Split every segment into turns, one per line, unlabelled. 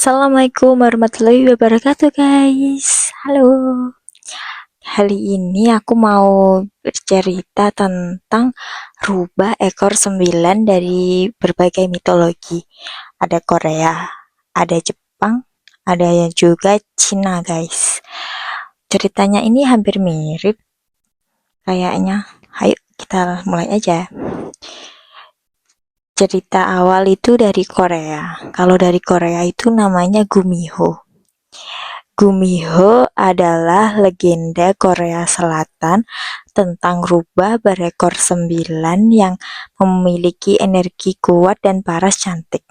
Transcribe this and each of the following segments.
Assalamualaikum warahmatullahi wabarakatuh guys. Halo. Kali ini aku mau bercerita tentang rubah ekor 9 dari berbagai mitologi. Ada Korea, ada Jepang, ada yang juga Cina guys. Ceritanya ini hampir mirip kayaknya. Ayo kita mulai aja. Cerita awal itu dari Korea. Kalau dari Korea itu namanya Gumiho. Gumiho adalah legenda Korea Selatan tentang rubah berekor 9 yang memiliki energi kuat dan paras cantik.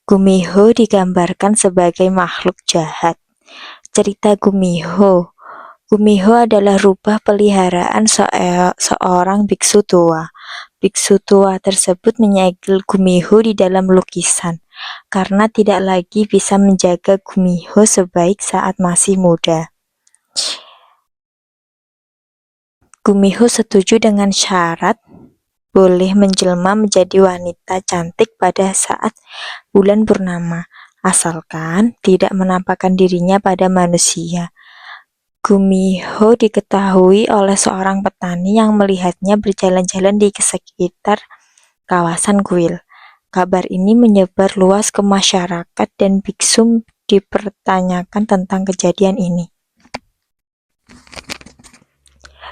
Gumiho digambarkan sebagai makhluk jahat. Cerita Gumiho. Gumiho adalah rubah peliharaan seorang biksu tua. Biksu tua tersebut menyegel Gumiho di dalam lukisan karena tidak lagi bisa menjaga Gumiho sebaik saat masih muda. Gumiho setuju dengan syarat boleh menjelma menjadi wanita cantik pada saat bulan purnama, asalkan tidak menampakkan dirinya pada manusia. Gumiho diketahui oleh seorang petani yang melihatnya berjalan-jalan di sekitar kawasan kuil. Kabar ini menyebar luas ke masyarakat dan biksu dipertanyakan tentang kejadian ini.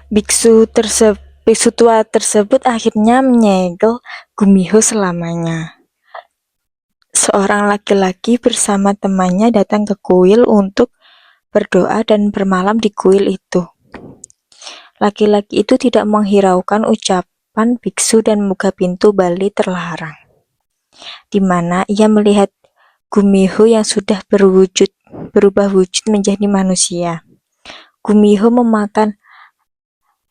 Biksu tua tersebut akhirnya menyegel Gumiho selamanya. Seorang laki-laki bersama temannya datang ke kuil untuk berdoa dan bermalam di kuil itu. Laki-laki itu tidak menghiraukan ucapan biksu dan membuka pintu Bali terlarang, di mana ia melihat Gumiho yang sudah berubah wujud menjadi manusia. Gumiho memakan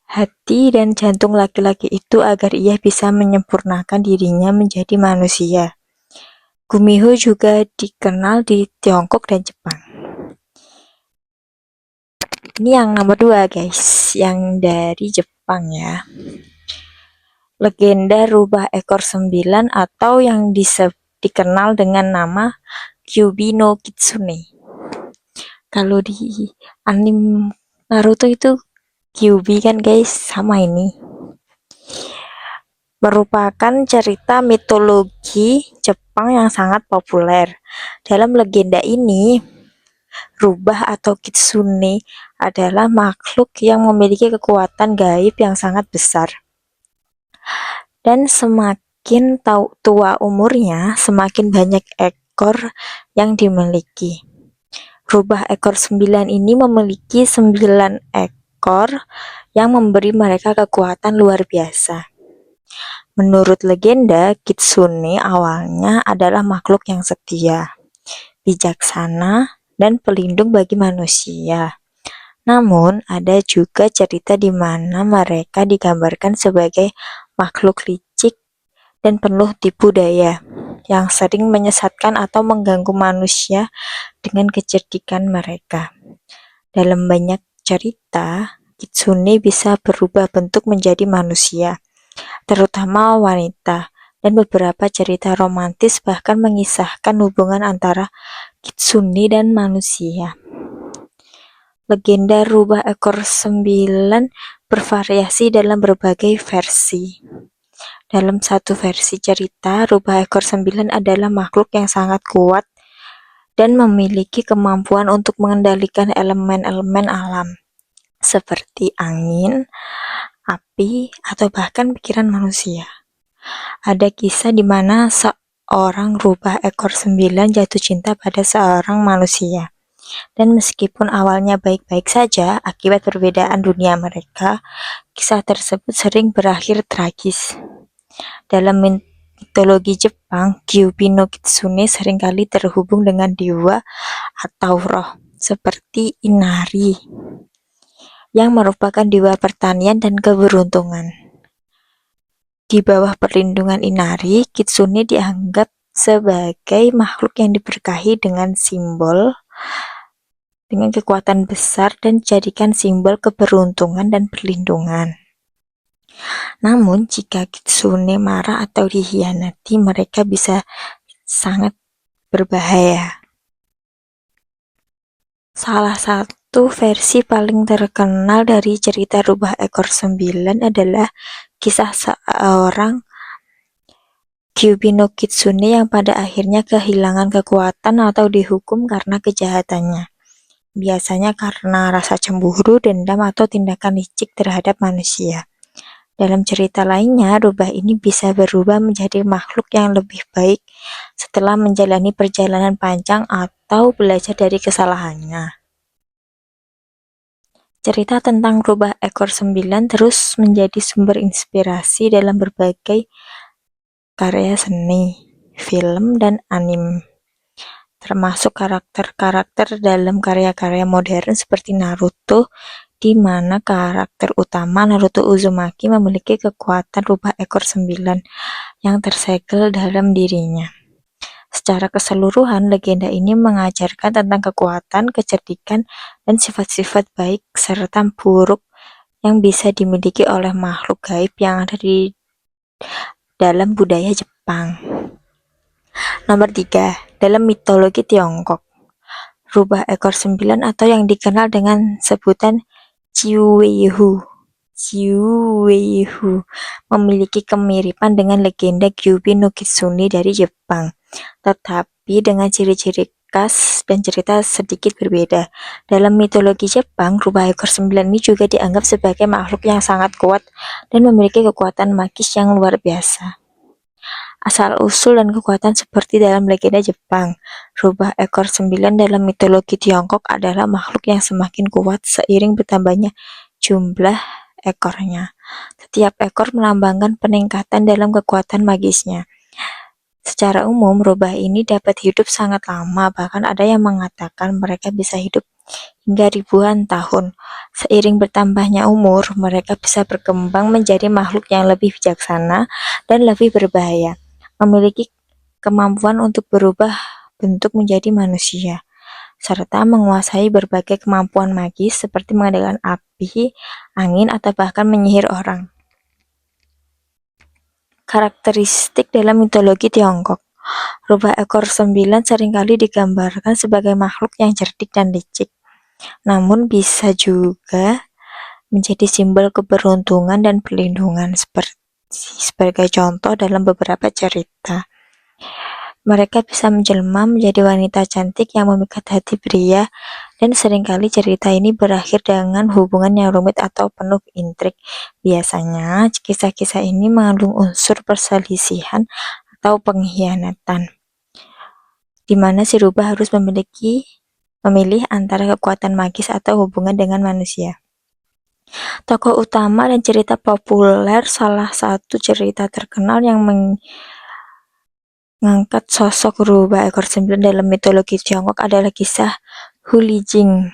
hati dan jantung laki-laki itu agar ia bisa menyempurnakan dirinya menjadi manusia. Gumiho juga dikenal di Tiongkok dan Jepang. Ini yang nomor 2 guys, yang dari Jepang ya. Legenda rubah ekor 9 atau yang dikenal dengan nama Kyuubi no Kitsune. Kalau di anime Naruto itu Kyuubi kan guys, sama ini. Merupakan cerita mitologi Jepang yang sangat populer. Dalam legenda ini, rubah atau kitsune adalah makhluk yang memiliki kekuatan gaib yang sangat besar. Dan semakin tua umurnya, semakin banyak ekor yang dimiliki. Rubah ekor 9 ini memiliki 9 ekor yang memberi mereka kekuatan luar biasa. Menurut legenda, kitsune awalnya adalah makhluk yang setia, bijaksana, dan pelindung bagi manusia. Namun, ada juga cerita di mana mereka digambarkan sebagai makhluk licik dan penuh tipu daya, yang sering menyesatkan atau mengganggu manusia dengan kecerdikan mereka. Dalam banyak cerita, kitsune bisa berubah bentuk menjadi manusia, terutama wanita, dan beberapa cerita romantis bahkan mengisahkan hubungan antara kitsune dan manusia. Legenda rubah ekor 9 bervariasi dalam berbagai versi. Dalam satu versi cerita, rubah ekor 9 adalah makhluk yang sangat kuat dan memiliki kemampuan untuk mengendalikan elemen-elemen alam, seperti angin, api, atau bahkan pikiran manusia. Ada kisah di mana seorang rubah ekor 9 jatuh cinta pada seorang manusia. Dan meskipun awalnya baik-baik saja, akibat perbedaan dunia mereka, kisah tersebut sering berakhir tragis. Dalam mitologi Jepang, Kyuubi no Kitsune seringkali terhubung dengan dewa atau roh, seperti Inari, yang merupakan dewa pertanian dan keberuntungan. Di bawah perlindungan Inari, Kitsune dianggap sebagai makhluk yang diberkahi dengan kekuatan besar dan dijadikan simbol keberuntungan dan perlindungan. Namun, jika kitsune marah atau dikhianati, mereka bisa sangat berbahaya. Salah satu versi paling terkenal dari cerita Rubah Ekor 9 adalah kisah seorang Kyubi no Kitsune yang pada akhirnya kehilangan kekuatan atau dihukum karena kejahatannya. Biasanya karena rasa cemburu, dendam, atau tindakan licik terhadap manusia. Dalam cerita lainnya, rubah ini bisa berubah menjadi makhluk yang lebih baik setelah menjalani perjalanan panjang atau belajar dari kesalahannya. Cerita tentang rubah ekor 9 terus menjadi sumber inspirasi dalam berbagai karya seni, film, dan anime, termasuk karakter-karakter dalam karya-karya modern seperti Naruto, di mana karakter utama Naruto Uzumaki memiliki kekuatan rubah ekor 9 yang tersegel dalam dirinya. Secara keseluruhan, legenda ini mengajarkan tentang kekuatan, kecerdikan, dan sifat-sifat baik serta buruk yang bisa dimiliki oleh makhluk gaib yang ada di dalam budaya Jepang. Nomor 3. Dalam mitologi Tiongkok, rubah ekor 9 atau yang dikenal dengan sebutan Jiuweihu memiliki kemiripan dengan legenda Kyubi no Kitsune dari Jepang, tetapi dengan ciri-ciri khas dan cerita sedikit berbeda. Dalam mitologi Jepang, rubah ekor 9 ini juga dianggap sebagai makhluk yang sangat kuat dan memiliki kekuatan magis yang luar biasa. Asal-usul dan kekuatan seperti dalam legenda Jepang, rubah ekor 9 dalam mitologi Tiongkok adalah makhluk yang semakin kuat seiring bertambahnya jumlah ekornya. Setiap ekor melambangkan peningkatan dalam kekuatan magisnya. Secara umum, rubah ini dapat hidup sangat lama, bahkan ada yang mengatakan mereka bisa hidup hingga ribuan tahun. Seiring bertambahnya umur, mereka bisa berkembang menjadi makhluk yang lebih bijaksana dan lebih berbahaya, memiliki kemampuan untuk berubah bentuk menjadi manusia, serta menguasai berbagai kemampuan magis seperti mengendalikan api, angin, atau bahkan menyihir orang. Karakteristik dalam mitologi Tiongkok, rubah ekor 9 seringkali digambarkan sebagai makhluk yang cerdik dan licik, namun bisa juga menjadi simbol keberuntungan dan perlindungan sebagai contoh dalam beberapa cerita. Mereka bisa menjelma menjadi wanita cantik yang memikat hati pria, dan seringkali cerita ini berakhir dengan hubungan yang rumit atau penuh intrik. Biasanya, kisah-kisah ini mengandung unsur perselisihan atau pengkhianatan, di mana si rubah harus memilih antara kekuatan magis atau hubungan dengan manusia. Tokoh utama dan cerita populer, salah satu cerita terkenal yang mengangkat sosok rubah ekor 9 dalam mitologi Tiongkok adalah kisah Hu Lijing,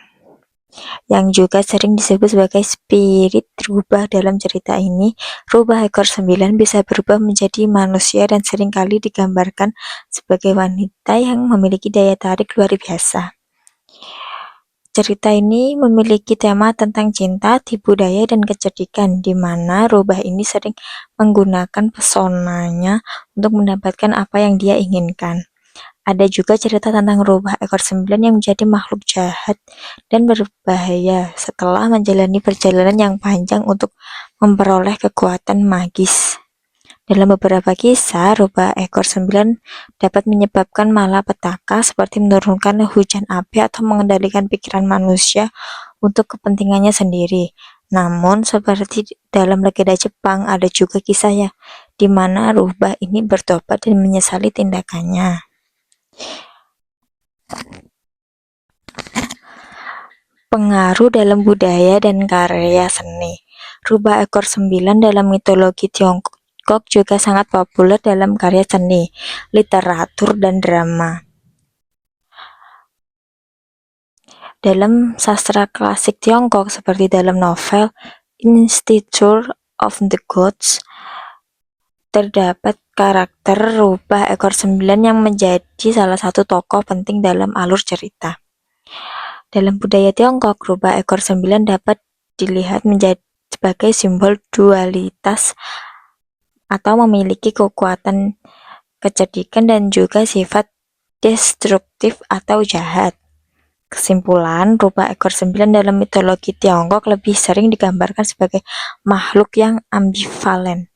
yang juga sering disebut sebagai spirit rubah. Dalam cerita ini, rubah ekor 9 bisa berubah menjadi manusia dan seringkali digambarkan sebagai wanita yang memiliki daya tarik luar biasa. Cerita ini memiliki tema tentang cinta, tipu daya, dan kecerdikan, di mana rubah ini sering menggunakan pesonanya untuk mendapatkan apa yang dia inginkan. Ada juga cerita tentang rubah ekor 9 yang menjadi makhluk jahat dan berbahaya setelah menjalani perjalanan yang panjang untuk memperoleh kekuatan magis. Dalam beberapa kisah, rubah ekor 9 dapat menyebabkan malapetaka seperti menurunkan hujan api atau mengendalikan pikiran manusia untuk kepentingannya sendiri. Namun, seperti dalam legenda Jepang, ada juga kisah ya, di mana rubah ini bertobat dan menyesali tindakannya. Pengaruh dalam budaya dan karya seni, rubah ekor 9 dalam mitologi Tiongkok juga sangat populer dalam karya seni, literatur, dan drama. Dalam sastra klasik Tiongkok, seperti dalam novel Institute of the Gods, terdapat karakter rubah ekor 9 yang menjadi salah satu tokoh penting dalam alur cerita. Dalam budaya Tiongkok, rubah ekor 9 dapat dilihat menjadi sebagai simbol dualitas atau memiliki kekuatan kecerdikan dan juga sifat destruktif atau jahat. Kesimpulan, rubah ekor sembilan dalam mitologi Tiongkok lebih sering digambarkan sebagai makhluk yang ambivalen,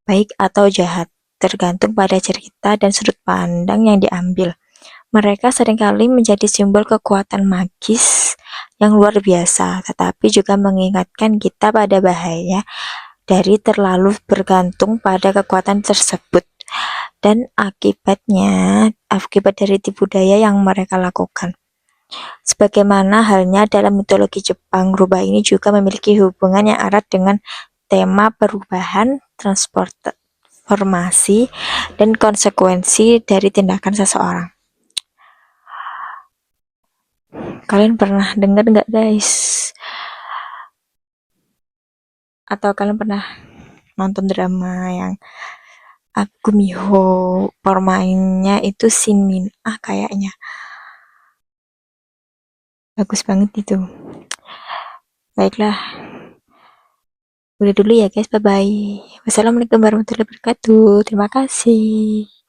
baik atau jahat, tergantung pada cerita dan sudut pandang yang diambil. Mereka seringkali menjadi simbol kekuatan magis yang luar biasa, tetapi juga mengingatkan kita pada bahaya dari terlalu bergantung pada kekuatan tersebut dan akibat dari tipu daya yang mereka lakukan. Sebagaimana halnya dalam mitologi Jepang, rubah ini juga memiliki hubungan yang erat dengan tema perubahan, transformasi, dan konsekuensi dari tindakan seseorang. Kalian pernah dengar nggak, guys? Atau kalian pernah nonton drama yang Gumiho pemainnya itu Shin Min kayaknya bagus banget itu. Baiklah, udah dulu ya guys, bye bye. Wassalamualaikum warahmatullahi wabarakatuh. Terima kasih.